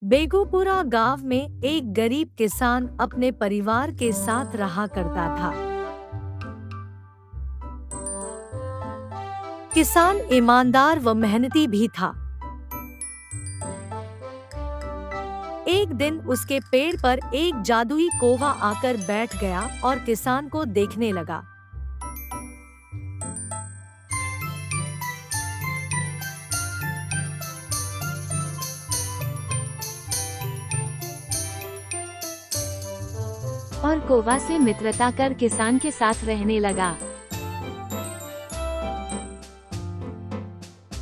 बेगूपुरा गांव में एक गरीब किसान अपने परिवार के साथ रहा करता था। किसान ईमानदार व मेहनती भी था। एक दिन उसके पेड़ पर एक जादुई कौवा आकर बैठ गया और किसान को देखने लगा। और कौवा से मित्रता कर किसान के साथ रहने लगा।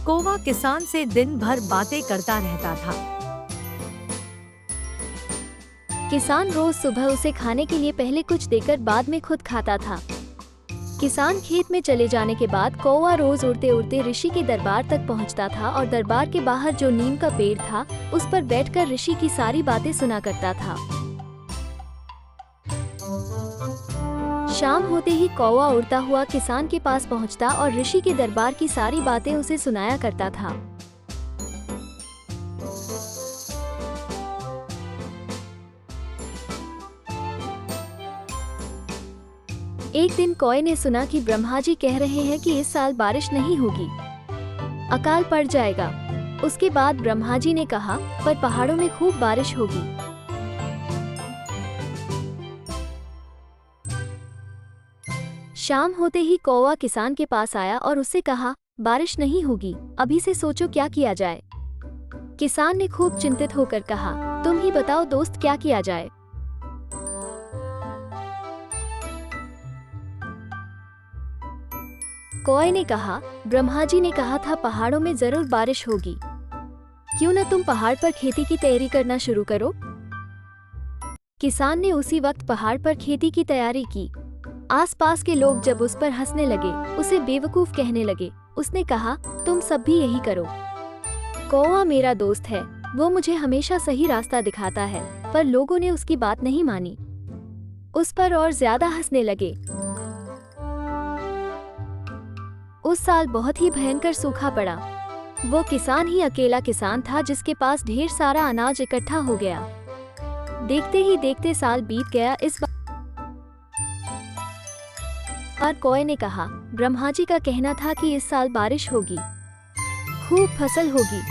कौवा किसान से दिन भर बातें करता रहता था। किसान रोज सुबह उसे खाने के लिए पहले कुछ देकर बाद में खुद खाता था। किसान खेत में चले जाने के बाद कौवा रोज उड़ते उड़ते ऋषि के दरबार तक पहुंचता था और दरबार के बाहर जो नीम का पेड़ था उस पर बैठकर ऋषि की सारी बातें सुना करता था। शाम होते ही कौवा उड़ता हुआ किसान के पास पहुंचता और ऋषि के दरबार की सारी बातें उसे सुनाया करता था। एक दिन कौवे ने सुना कि ब्रह्मा जी कह रहे हैं कि इस साल बारिश नहीं होगी, अकाल पड़ जाएगा। उसके बाद ब्रह्मा जी ने कहा, पर पहाड़ों में खूब बारिश होगी। शाम होते ही कौवा किसान के पास आया और उससे कहा, बारिश नहीं होगी, अभी से सोचो क्या किया जाए। किसान ने खूब चिंतित होकर कहा, तुम ही बताओ दोस्त, क्या किया जाए। कौवे ने कहा, ब्रह्मा जी ने कहा था पहाड़ों में जरूर बारिश होगी, क्यों न तुम पहाड़ पर खेती की तैयारी करना शुरू करो। किसान ने उसी वक्त पहाड़ पर खेती की तैयारी की। आसपास के लोग जब उस पर हंसने लगे, उसे बेवकूफ कहने लगे। उसने कहा, तुम सब भी यही करो। कौवा मेरा दोस्त है, वो मुझे हमेशा सही रास्ता दिखाता है। पर लोगों ने उसकी बात नहीं मानी, उस पर और ज्यादा हंसने लगे। उस साल बहुत ही भयंकर सूखा पड़ा। वो किसान ही अकेला किसान था जिसके पास ढेर सारा अनाज इकट्ठा हो गया। देखते ही देखते साल बीत गया। इस बार कौवे ने कहा, ब्रह्मा जी का कहना था कि इस साल बारिश होगी, खूब फसल होगी।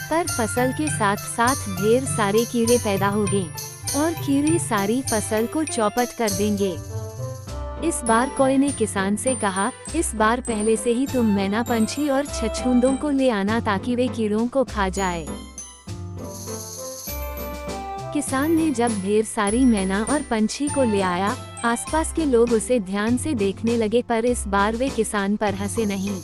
पर फसल के साथ साथ ढेर सारे कीड़े पैदा होंगे और कीड़े सारी फसल को चौपट कर देंगे। इस बार कौवे ने किसान से कहा, इस बार पहले से ही तुम मैना पंछी और छछूंदों को ले आना ताकि वे कीड़ों को खा जाए। किसान ने जब ढेर सारी मैना और पंछी को ले आया, आसपास के लोग उसे ध्यान से देखने लगे, पर इस बार वे किसान पर हंसे नहीं।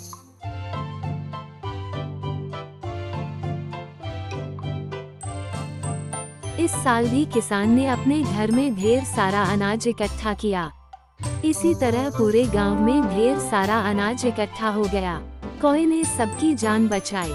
इस साल भी किसान ने अपने घर में ढेर सारा अनाज इकट्ठा किया। इसी तरह पूरे गांव में ढेर सारा अनाज इकट्ठा हो गया। कौवे ने सबकी जान बचाई।